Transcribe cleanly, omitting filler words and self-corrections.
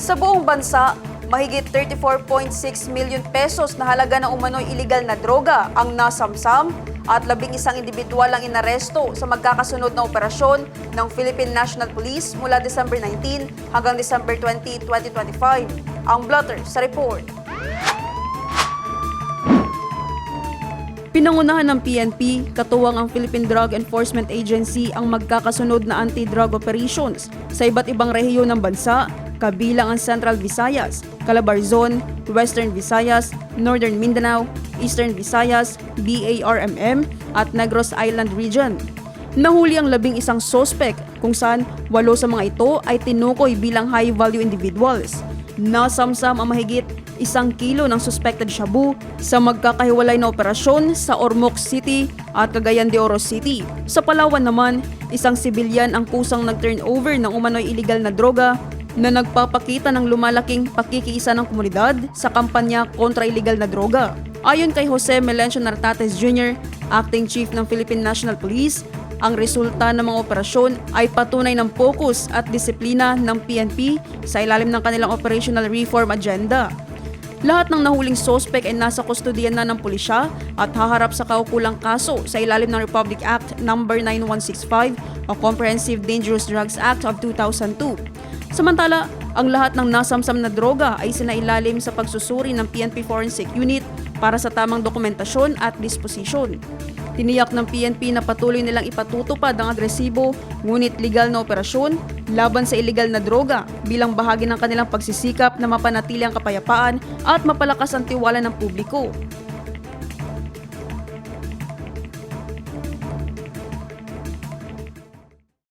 Sa buong bansa, mahigit 34.6 million pesos na halaga ng umano'y iligal na droga ang nasamsam at 11 individual ang inaresto sa magkakasunod na operasyon ng Philippine National Police mula December 19 hanggang December 20, 2025. Ang blotter sa report. Pinangunahan ng PNP, katuwang ang Philippine Drug Enforcement Agency ang magkakasunod na anti-drug operations sa iba't ibang rehiyon ng bansa, kabilang ang Central Visayas, Calabarzon, Western Visayas, Northern Mindanao, Eastern Visayas, BARMM at Negros Island Region. Nahuli ang 11 sospek kung saan 8 sa mga ito ay tinukoy bilang high-value individuals. Nasamsam ang mahigit 1 kilo ng suspected shabu sa magkakahiwalay na operasyon sa Ormoc City at Cagayan de Oro City. Sa Palawan naman, isang sibilyan ang kusang nag-turnover ng umano'y iligal na droga na nagpapakita ng lumalaking pakikiisa ng komunidad sa kampanya kontra iligal na droga. Ayon kay Jose Melencio Nartates Jr., Acting Chief ng Philippine National Police, ang resulta ng mga operasyon ay patunay ng focus at disiplina ng PNP sa ilalim ng kanilang operational reform agenda. Lahat ng nahuling sospek ay nasa kustodiyan na ng pulisya at haharap sa kaukulang kaso sa ilalim ng Republic Act No. 9165 o Comprehensive Dangerous Drugs Act of 2002. Samantala, ang lahat ng nasamsam na droga ay sinailalim sa pagsusuri ng PNP Forensic Unit para sa tamang dokumentasyon at disposisyon. Tiniyak ng PNP na patuloy nilang ipatutupad ang agresibo ngunit legal na operasyon laban sa iligal na droga bilang bahagi ng kanilang pagsisikap na mapanatili ang kapayapaan at mapalakas ang tiwala ng publiko.